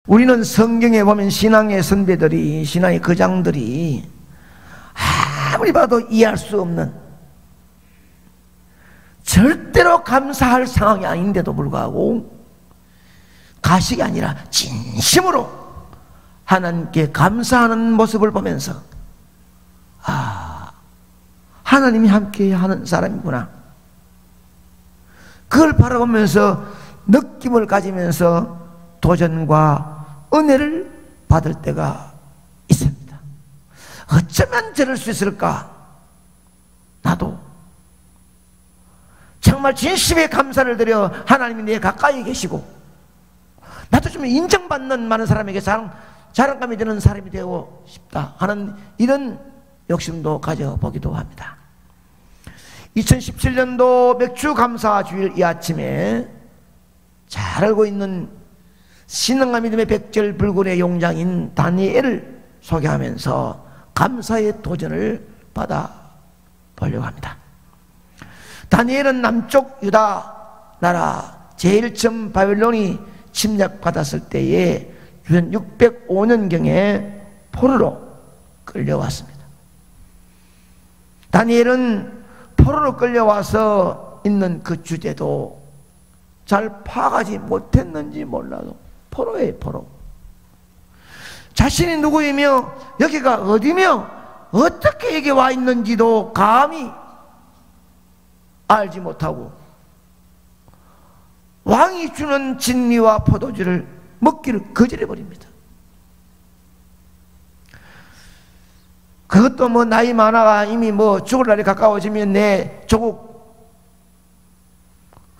우리는 성경에 보면 신앙의 선배들이, 신앙의 거장들이 아무리 봐도 이해할 수 없는, 절대로 감사할 상황이 아닌데도 불구하고 가식이 아니라 진심으로 하나님께 감사하는 모습을 보면서 하나님이 함께 하는 사람이구나, 그걸 바라보면서 느낌을 가지면서 도전과 은혜를 받을 때가 있습니다. 어쩌면 저럴 수 있을까? 나도 정말 진심의 감사를 드려 하나님이 내 가까이 계시고 나도 좀 인정받는 많은 사람에게 자랑감이 되는 사람이 되고 싶다 하는 이런 욕심도 가져보기도 합니다. 2017년도 맥주감사 주일 이 아침에 잘 알고 있는 신앙과 믿음의 백절불굴의 용장인 다니엘을 소개하면서 감사의 도전을 받아보려고 합니다. 다니엘은 남쪽 유다 나라 제일 처음 바벨론이 침략받았을 때에 주전 605년경에 포로로 끌려왔습니다. 다니엘은 포로로 끌려와서 있는 그 주제도 잘 파악하지 못했는지 몰라도 포로예요, 포로. 자신이 누구이며 여기가 어디며 어떻게 여기 와 있는지도 감히 알지 못하고 왕이 주는 진미와 포도주를 먹기를 거절해버립니다. 그것도 뭐 나이 많아가 이미 뭐 죽을 날이 가까워지면 내 조국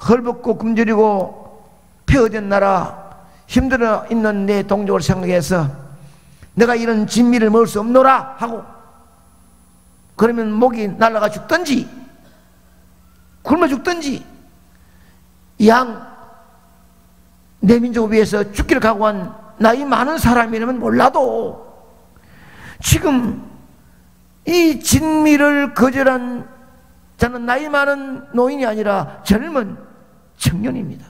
헐벗고 굶주리고 폐허된 나라 힘들어 있는 내 동족을 생각해서 내가 이런 진미를 먹을 수 없노라 하고, 그러면 목이 날아가 죽든지 굶어 죽든지 양 내 민족을 위해서 죽기를 각오한 나이 많은 사람이라면 몰라도 지금 이 진미를 거절한 저는 나이 많은 노인이 아니라 젊은 청년입니다.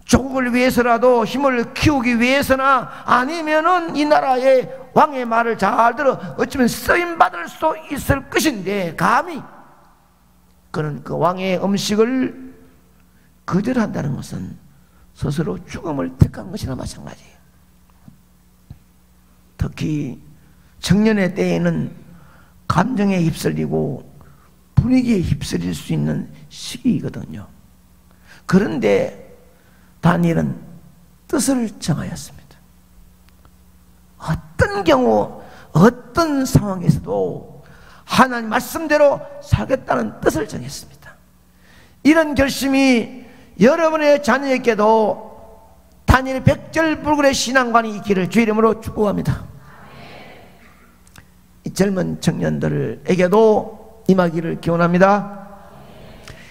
조국을 위해서라도 힘을 키우기 위해서나 아니면은 이 나라의 왕의 말을 잘 들어 어쩌면 쓰임받을 수 있을 것인데 감히 그는 그 왕의 음식을 거절한다는 것은 스스로 죽음을 택한 것이나 마찬가지예요. 특히 청년의 때에는 감정에 휩쓸리고 분위기에 휩쓸릴 수 있는 시기이거든요. 그런데 다니엘은 뜻을 정하였습니다. 어떤 경우 어떤 상황에서도 하나님 말씀대로 살겠다는 뜻을 정했습니다. 이런 결심이 여러분의 자녀에게도 다니엘 백절불굴의 신앙관이 있기를 주의 이름으로 축복합니다. 이 젊은 청년들에게도 임하기를 기원합니다.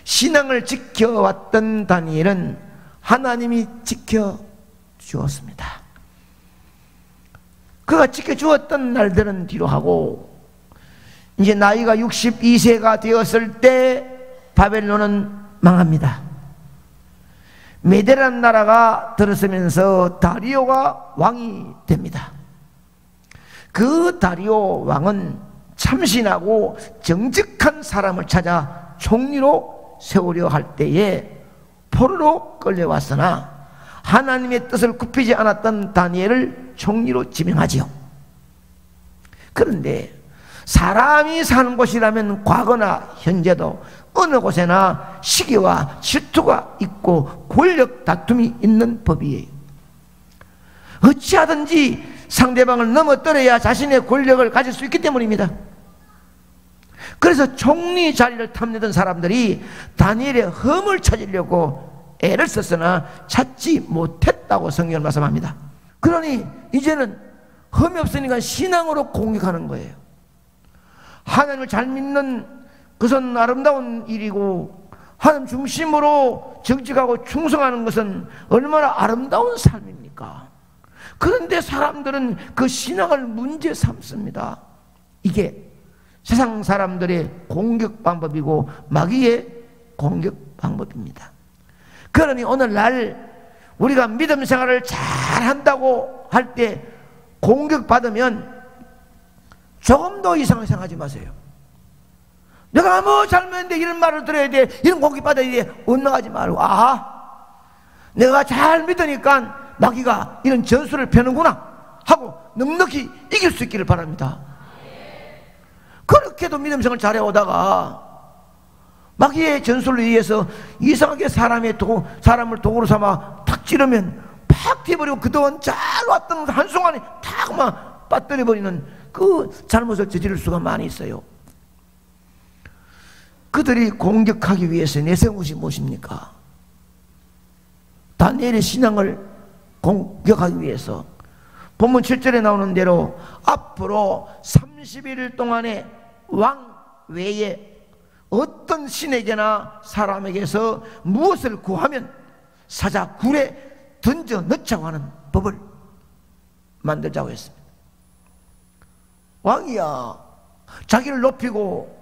신앙을 지켜왔던 다니엘은 하나님이 지켜주었습니다. 그가 지켜주었던 날들은 뒤로 하고 이제 나이가 62세가 되었을 때 바벨론은 망합니다. 메데라는 나라가 들어서면서 다리오가 왕이 됩니다. 그 다리오 왕은 참신하고 정직한 사람을 찾아 총리로 세우려 할 때에 포로로 끌려왔으나 하나님의 뜻을 굽히지 않았던 다니엘을 총리로 지명하지요. 그런데 사람이 사는 곳이라면 과거나 현재도 어느 곳에나 시기와 질투가 있고 권력 다툼이 있는 법이에요. 어찌하든지 상대방을 넘어뜨려야 자신의 권력을 가질 수 있기 때문입니다. 그래서 총리 자리를 탐내던 사람들이 다니엘의 흠을 찾으려고 애를 썼으나 찾지 못했다고 성경을 말씀합니다. 그러니 이제는 흠이 없으니까 신앙으로 공격하는 거예요. 하나님을 잘 믿는 그것은 아름다운 일이고 하나님 중심으로 정직하고 충성하는 것은 얼마나 아름다운 삶입니까? 그런데 사람들은 그 신앙을 문제 삼습니다. 이게 세상 사람들의 공격 방법이고 마귀의 공격 방법입니다. 그러니 오늘날 우리가 믿음 생활을 잘 한다고 할 때 공격받으면 조금 더 이상하게 생각하지 마세요. 내가 뭐 잘못했는데 이런 말을 들어야 돼, 이런 공격받아야 돼, 원망하지 말고, 내가 잘 믿으니까 마귀가 이런 전술을 펴는구나 하고 넉넉히 이길 수 있기를 바랍니다. 그렇게도 믿음 생활을 잘해오다가 마귀의 전술로 의해서 이상하게 사람을 도구로 삼아 탁 찌르면 팍 튀어버리고 그동안 잘 왔던 한순간에 탁 빠뜨려버리는 그 잘못을 저지를 수가 많이 있어요. 그들이 공격하기 위해서 내세운 것이 무엇입니까? 다니엘의 신앙을 공격하기 위해서 본문 7절에 나오는 대로 앞으로 30일 동안에 왕 외에 어떤 신에게나 사람에게서 무엇을 구하면 사자 굴에 던져 넣자고 하는 법을 만들자고 했습니다. 왕이야, 자기를 높이고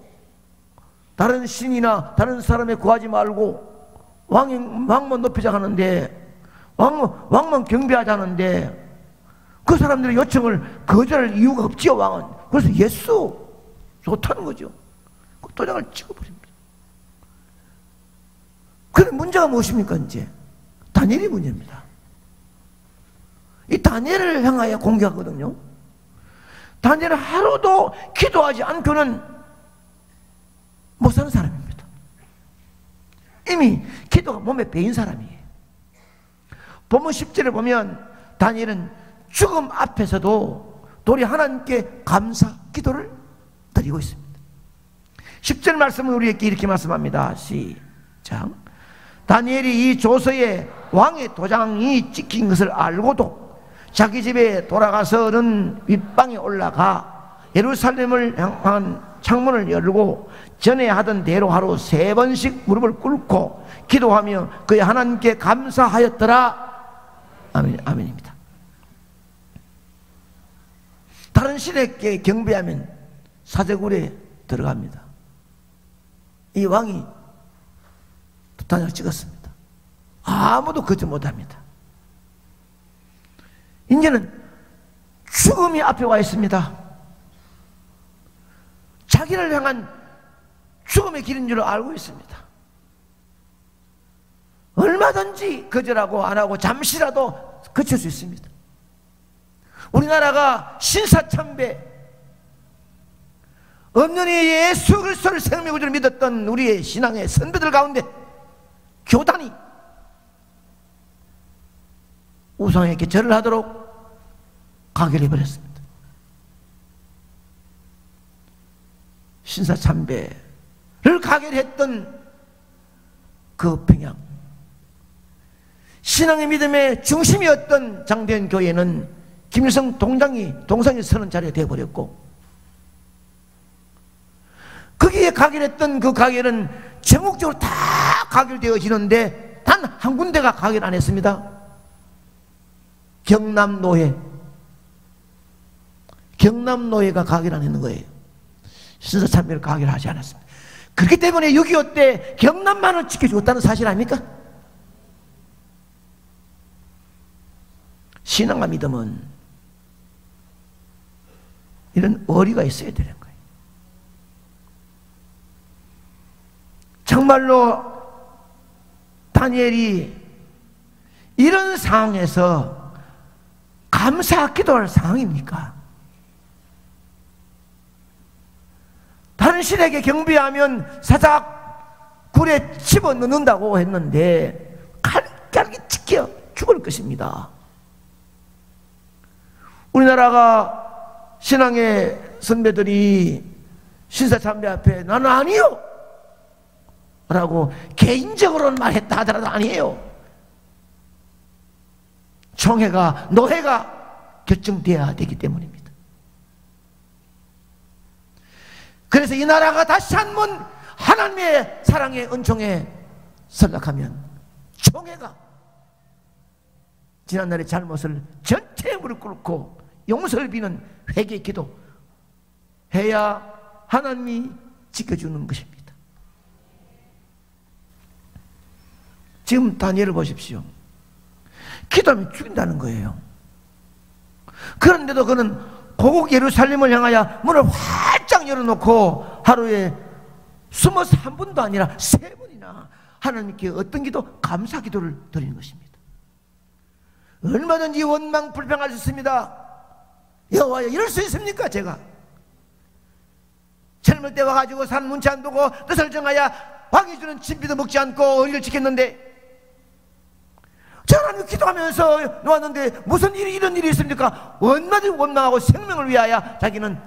다른 신이나 다른 사람에 구하지 말고 왕만 높이자 하는데, 왕만 경배하자는데 그 사람들의 요청을 거절할 이유가 없지요. 왕은 그래서 예수 좋다는 거죠. 그 도장을 찍어버립니다. 그런데 문제가 무엇입니까? 이제 다니엘이 문제입니다. 이 다니엘을 향하여 공격하거든요. 다니엘은 하루도 기도하지 않고는 못 사는 사람입니다. 이미 기도가 몸에 배인 사람이에요. 본문 10절에 보면 다니엘은 죽음 앞에서도 도리 하나님께 감사 기도를 드리고 있습니다. 10절 말씀은 우리에게 이렇게 말씀합니다. 시작. 다니엘이 이 조서에 왕의 도장이 찍힌 것을 알고도 자기 집에 돌아가서는 윗방에 올라가 예루살렘을 향한 창문을 열고 전에 하던 대로 하루 3번씩 무릎을 꿇고 기도하며 그의 하나님께 감사하였더라. 아멘입니다. 다른 신에게 경배하면 사제굴에 들어갑니다. 이 왕이 도장을 찍었습니다. 아무도 걷지 못합니다. 이제는 죽음이 앞에 와 있습니다. 자기를 향한 죽음의 길인 줄 알고 있습니다. 얼마든지 거절하고 안 하고 잠시라도 그칠 수 있습니다. 우리나라가 신사참배 엄연히 예수 그리스도를 생명의 구주를 믿었던 우리의 신앙의 선배들 가운데 교단이 우상에게 절을 하도록 가결해버렸습니다. 신사참배를 가결했던 그 평양 신앙의 믿음의 중심이었던 장대현 교회는 김일성 동상이 서는 자리가 되어버렸고, 거기에 가결했던 그 가결은 전국적으로 다 가결되어지는데 단 한 군데가 가결 안 했습니다. 경남노회가 가결 안 했는 거예요. 신사참배를 가결하지 않았습니다. 그렇기 때문에 6.25 때 경남만을 지켜주었다는 사실 아닙니까? 신앙과 믿음은 이런 어리가 있어야 되는 거예요. 정말로 다니엘이 이런 상황에서 감사 기도할 상황입니까? 다른 신에게 경배하면 사자 굴에 집어넣는다고 했는데 칼까기 찢겨 죽을 것입니다. 우리나라가 신앙의 선배들이 신사참배 앞에 나는 아니요 라고 개인적으로는 말했다 하더라도 아니에요. 총회가 노회가 결정되어야 되기 때문입니다. 그래서 이 나라가 다시 한번 하나님의 사랑의 은총에 설락하면 총회가 지난날의 잘못을 전체에 무릎 꿇고 용서를 비는 회개 기도 해야 하나님이 지켜주는 것입니다. 지금 다니엘을 보십시오. 기도하면 죽인다는 거예요. 그런데도 그는 고국 예루살렘을 향하여 문을 활짝 열어놓고 하루에 23분도 아니라 3번이나 하나님께 어떤 기도? 감사 기도를 드리는 것입니다. 얼마든지 원망 불평할 수 있습니다. 여호와여, 이럴 수 있습니까? 제가 젊을 때 와가지고 산 문치 안 두고 뜻을 정하여 왕이 주는 진비도 먹지 않고 의리를 지켰는데, 저 하나님 기도하면서 놓았는데 무슨 일이, 이런 일이 있습니까? 얼마든지 원망하고 생명을 위하여 자기는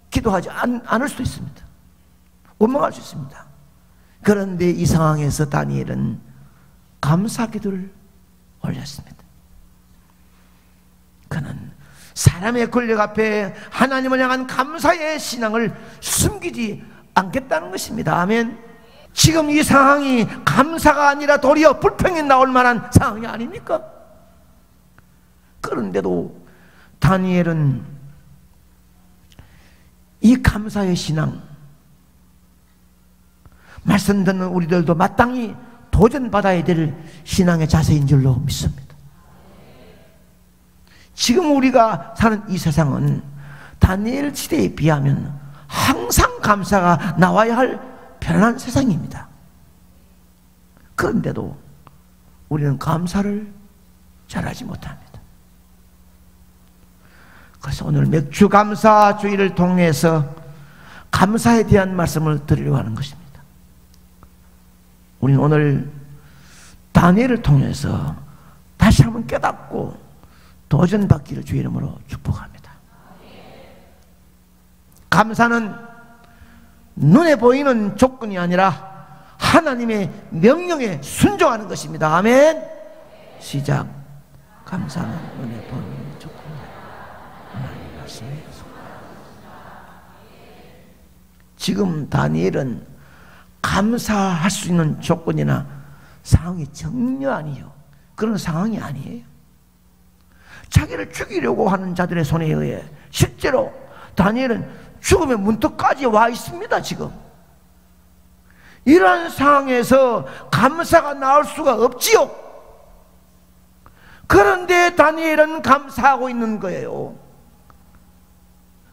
기도하지 않을 수도 있습니다. 원망할 수 있습니다. 그런데 이 상황에서 다니엘은 감사 기도를 올렸습니다. 그는 사람의 권력 앞에 하나님을 향한 감사의 신앙을 숨기지 않겠다는 것입니다. 아멘. 지금 이 상황이 감사가 아니라 도리어 불평이 나올 만한 상황이 아닙니까? 그런데도 다니엘은 이 감사의 신앙, 말씀 듣는 우리들도 마땅히 도전받아야 될 신앙의 자세인 줄로 믿습니다. 지금 우리가 사는 이 세상은 다니엘 시대에 비하면 항상 감사가 나와야 할 편안한 세상입니다. 그런데도 우리는 감사를 잘하지 못합니다. 그래서 오늘 맥주 감사 주일을 통해서 감사에 대한 말씀을 드리려고 하는 것입니다. 우리는 오늘 다니엘을 통해서 다시 한번 깨닫고 도전받기를 주의 이름으로 축복합니다. 감사는 눈에 보이는 조건이 아니라 하나님의 명령에 순종하는 것입니다. 아멘. 시작. 감사는 눈에 보이는 조건이 아니라 하나님의 말씀에 지금 다니엘은 감사할 수 있는 조건이나 상황이 전혀 아니에요. 그런 상황이 아니에요. 자기를 죽이려고 하는 자들의 손에 의해 실제로 다니엘은 죽음의 문턱까지 와 있습니다. 지금 이러한 상황에서 감사가 나올 수가 없지요. 그런데 다니엘은 감사하고 있는 거예요.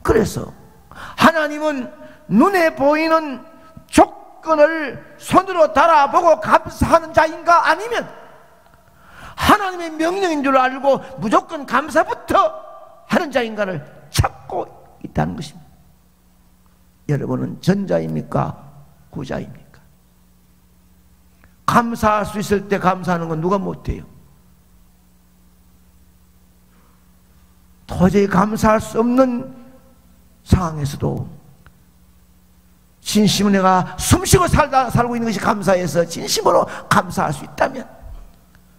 그래서 하나님은 눈에 보이는 조건을 손으로 달아보고 감사하는 자인가, 아니면 하나님의 명령인 줄 알고 무조건 감사부터 하는 자인가를 찾고 있다는 것입니다. 여러분은 전자입니까? 후자입니까? 감사할 수 있을 때 감사하는 건 누가 못해요? 도저히 감사할 수 없는 상황에서도 진심으로 내가 숨쉬고 살고 있는 것이 감사해서 진심으로 감사할 수 있다면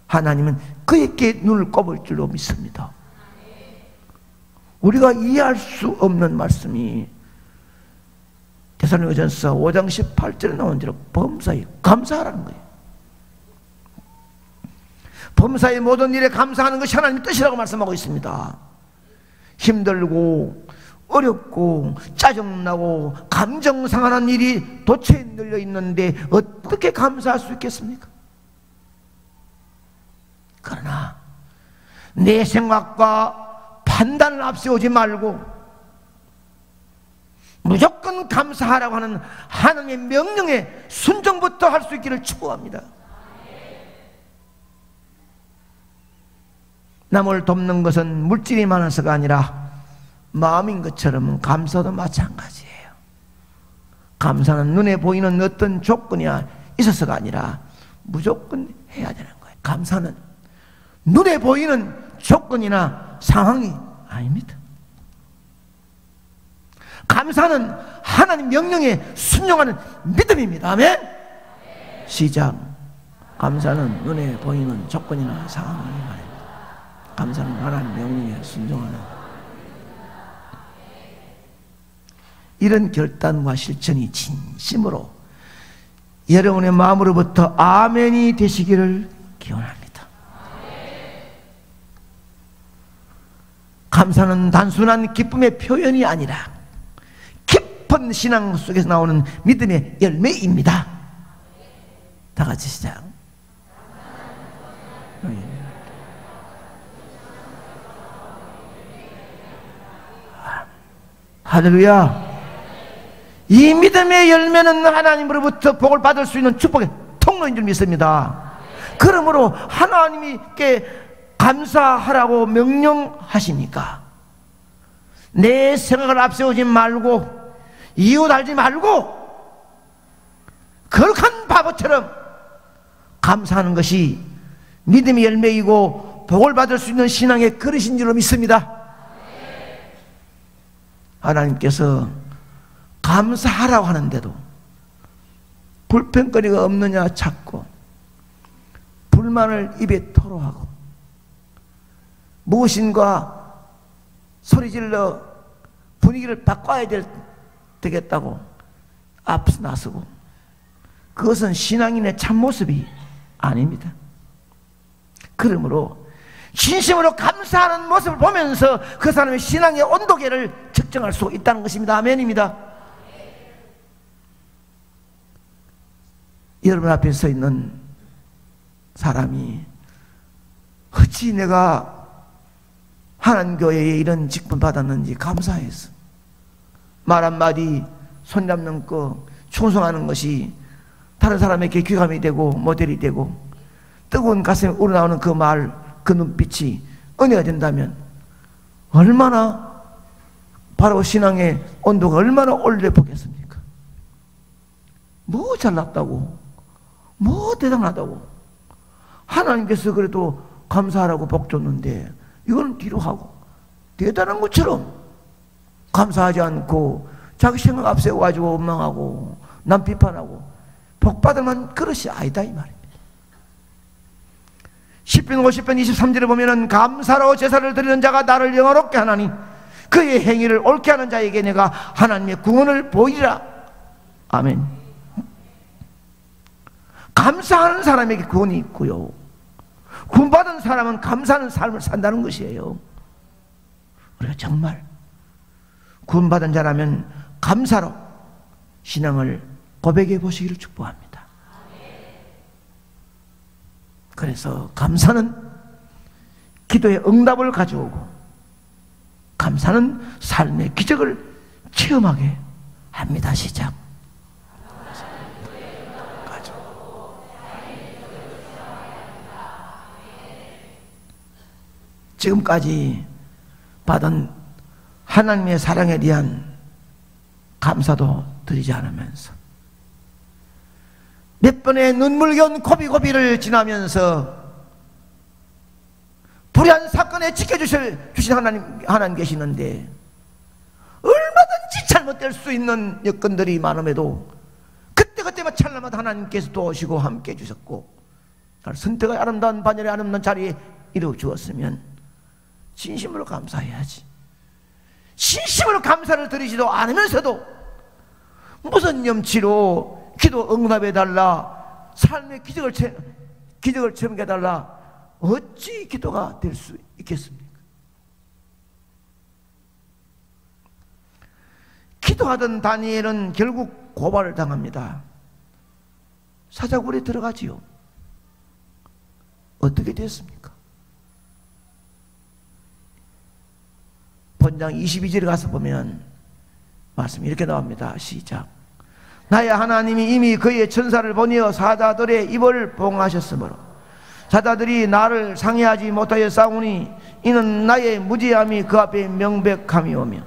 하나님은 그에게 눈을 꼽을 줄로 믿습니다. 우리가 이해할 수 없는 말씀이 데살로니가전서 5장 18절에 나온 대로 범사에 감사하라는 거예요. 범사의 모든 일에 감사하는 것이 하나님의 뜻이라고 말씀하고 있습니다. 힘들고 어렵고 짜증나고 감정 상하는 일이 도처에 널려 있는데 어떻게 감사할 수 있겠습니까? 그러나 내 생각과 판단을 앞세우지 말고 무조건 감사하라고 하는 하나님의 명령에 순종부터 할 수 있기를 축복합니다. 남을 돕는 것은 물질이 많아서가 아니라 마음인 것처럼 감사도 마찬가지예요. 감사는 눈에 보이는 어떤 조건이 있어서가 아니라 무조건 해야 되는 거예요. 감사는 눈에 보이는 조건이나 상황이 아닙니다. 감사는 하나님 명령에 순종하는 믿음입니다. 아멘. 시작. 감사는 눈에 보이는 조건이나 상황이 아닙니다. 감사는 하나님 명령에 순종하는, 이런 결단과 실천이 진심으로 여러분의 마음으로부터 아멘이 되시기를 기원합니다. 감사는 단순한 기쁨의 표현이 아니라 깊은 신앙 속에서 나오는 믿음의 열매입니다. 다 같이 시작. 할렐루야. 이 믿음의 열매는 하나님으로부터 복을 받을 수 있는 축복의 통로인 줄 믿습니다. 그러므로 하나님께 감사하라고 명령하시니까 내 생각을 앞세우지 말고 이웃 알지 말고 거룩한 바보처럼 감사하는 것이 믿음의 열매이고 복을 받을 수 있는 신앙의 그릇인 줄로 믿습니다. 하나님께서 감사하라고 하는데도 불평거리가 없느냐 찾고 불만을 입에 토로하고 무엇인가 소리질러 분위기를 바꿔야 되겠다고 앞서 나서고, 그것은 신앙인의 참모습이 아닙니다. 그러므로 진심으로 감사하는 모습을 보면서 그 사람의 신앙의 온도계를 측정할 수 있다는 것입니다. 아멘입니다. 여러분 앞에 서 있는 사람이 어찌 내가 하나님 교회에 이런 직분 받았는지 감사해서 말 한마디 손 잡는 거 충성하는 것이 다른 사람에게 귀감이 되고 모델이 되고 뜨거운 가슴에 우러나오는 그 말, 그 눈빛이 은혜가 된다면 얼마나 바로 신앙의 온도가 얼마나 올려 보겠습니까? 뭐 잘났다고, 뭐 대단하다고, 하나님께서 그래도 감사하라고 복 줬는데 이건 뒤로 하고 대단한 것처럼 감사하지 않고 자기 생각 앞세워가지고 원망하고 남 비판하고 복받을 만한 그릇이 아니다 이 말입니다. 10편 50편 23절에 보면은 감사로 제사를 드리는 자가 나를 영화롭게 하나니 그의 행위를 옳게 하는 자에게 내가 하나님의 구원을 보이리라. 아멘. 감사하는 사람에게 구원이 있고요, 구원받은 사람은 감사하는 삶을 산다는 것이에요. 우리가 정말 구원받은 자라면 감사로 신앙을 고백해 보시기를 축복합니다. 그래서 감사는 기도의 응답을 가져오고 감사는 삶의 기적을 체험하게 합니다. 시작. 지금까지 받은 하나님의 사랑에 대한 감사도 드리지 않으면서 몇 번의 눈물겨운 고비고비를 지나면서 불의한 사건에 지켜주신 하나님 계시는데 얼마든지 잘못될 수 있는 여건들이 많음에도 그때그때만 찰나마다 하나님께서 도우시고 함께 해주셨고 선택의 아름다운 반열의 아름다운 자리에 이루어 주었으면 진심으로 감사해야지. 진심으로 감사를 드리지도 않으면서도 무슨 염치로 기도 응답해달라, 삶의 기적을 체험해달라, 어찌 기도가 될 수 있겠습니까? 기도하던 다니엘은 결국 고발을 당합니다. 사자굴에 들어가지요. 어떻게 됐습니까? 본장 22절에 가서 보면 말씀이 이렇게 나옵니다. 시작. 나의 하나님이 이미 그의 천사를 보내어 사자들의 입을 봉하셨으므로 사자들이 나를 상해하지 못하여 싸우니 이는 나의 무지함이 그 앞에 명백함이오며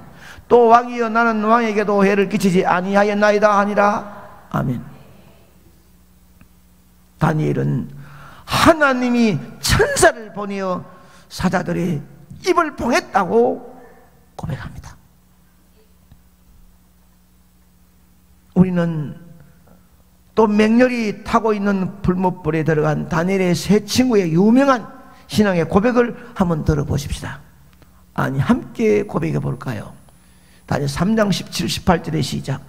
또 왕이여 나는 왕에게도 해를 끼치지 아니하였나이다 하니라. 아멘. 다니엘은 하나님이 천사를 보내어 사자들의 입을 봉했다고 고백합니다. 우리는 또 맹렬히 타고 있는 불못불에 들어간 다니엘의 세 친구의 유명한 신앙의 고백을 한번 들어보십시다. 아니, 함께 고백해 볼까요? 다니엘 3장 17, 18절의 시작.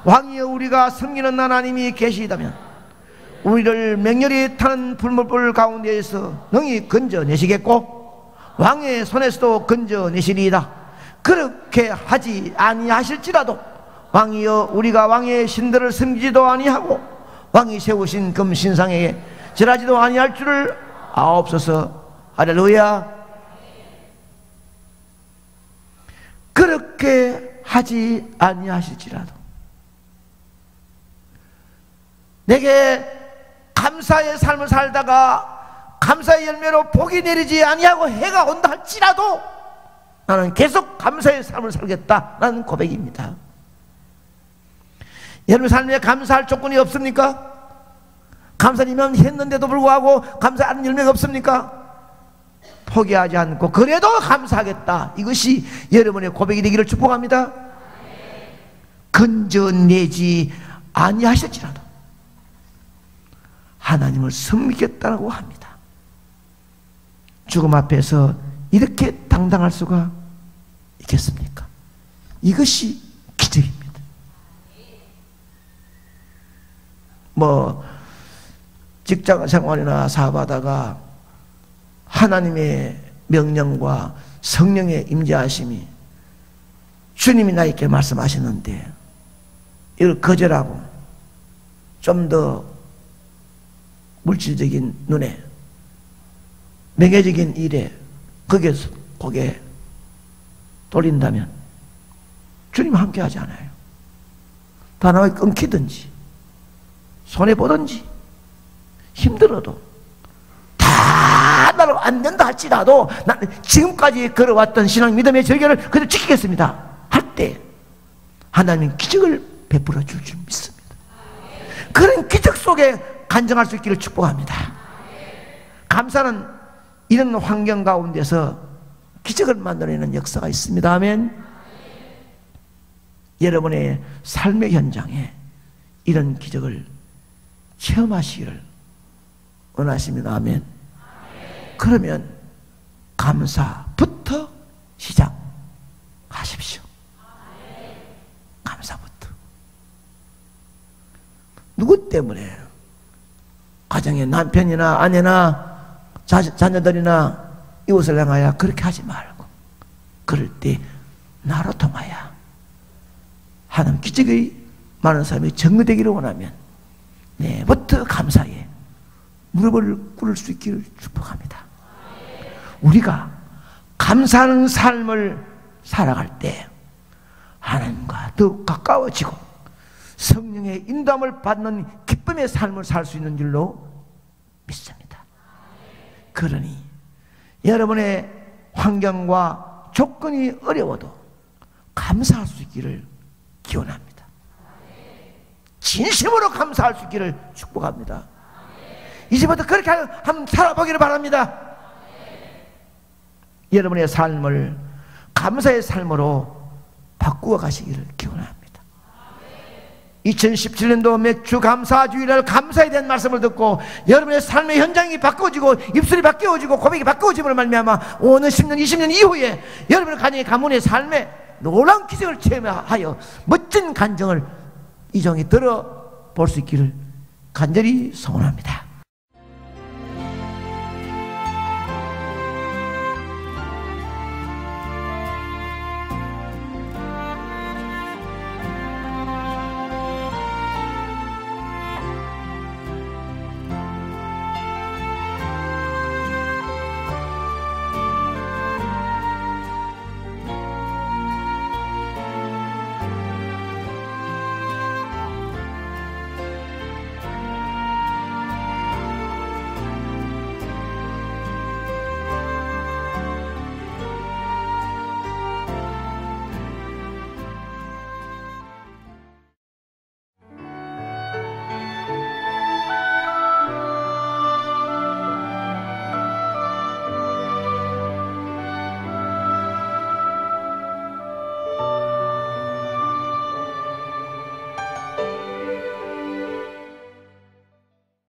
왕이여 우리가 섬기는 하나님이 계시다면 우리를 맹렬히 타는 불못불 가운데에서 능히 건져내시겠고 왕의 손에서도 건져내시리이다. 그렇게 하지 아니하실지라도 왕이여 우리가 왕의 신들을 섬기지도 아니하고 왕이 세우신 금신상에 절하지도 아니할 줄을 아옵소서. 할렐루야. 그렇게 하지 아니하실지라도 내게 감사의 삶을 살다가 감사의 열매로 복이 내리지 아니하고 해가 온다 할지라도 나는 계속 감사의 삶을 살겠다라는 고백입니다. 여러분 삶에 감사할 조건이 없습니까? 감사님은 했는데도 불구하고 감사하는 열매가 없습니까? 포기하지 않고 그래도 감사하겠다, 이것이 여러분의 고백이 되기를 축복합니다. 건져내지 아니하실지라도 하나님을 섬기겠다고 합니다. 죽음 앞에서 이렇게 당당할 수가 있겠습니까? 이것이 기적입니다. 직장 생활이나 사업하다가 하나님의 명령과 성령의 임재하심이 주님이 나에게 말씀하시는데 이걸 거절하고 좀 더 물질적인 눈에 명예적인 일에 거기에 고개 돌린다면 주님 함께 하지 않아요. 단어가 끊기든지 손해보든지 힘들어도 다 나로 안 된다 할지라도 나는 지금까지 걸어왔던 신앙 믿음의 절개를 그대로 지키겠습니다 할 때 하나님은 기적을 베풀어 줄 줄 믿습니다. 그런 기적 속에 간증할 수 있기를 축복합니다. 감사는 이런 환경 가운데서 기적을 만들어내는 역사가 있습니다. 아멘. 여러분의 삶의 현장에 이런 기적을 체험하시기를 원하십니다. 아멘. 그러면 감사부터 시작하십시오. 감사부터. 누구 때문에? 가정의 남편이나 아내나 자녀들이나 이웃을 향하여 그렇게 하지 말고, 그럴 때 나로 통하여 하나님 기적이 많은 사람이 증거되기를 원하면 내부터 감사에 무릎을 꿇을 수 있기를 축복합니다. 우리가 감사하는 삶을 살아갈 때 하나님과 더욱 가까워지고 성령의 인도함을 받는 기쁨의 삶을 살 수 있는 줄로 믿습니다. 그러니 여러분의 환경과 조건이 어려워도 감사할 수 있기를 기원합니다. 진심으로 감사할 수 있기를 축복합니다. 이제부터 그렇게 한번 살아보기를 바랍니다. 여러분의 삶을 감사의 삶으로 바꾸어 가시기를 기원합니다. 2017년도 맥주 감사주일날 감사에 대한 말씀을 듣고 여러분의 삶의 현장이 바꿔지고 입술이 바뀌어지고 고백이 바뀌어짐을 말미암아 오는 10년 20년 이후에 여러분의 가정의 가문의 삶에 놀라운 기적을 체험하여 멋진 간증을 이 종이 들어볼 수 있기를 간절히 소원합니다.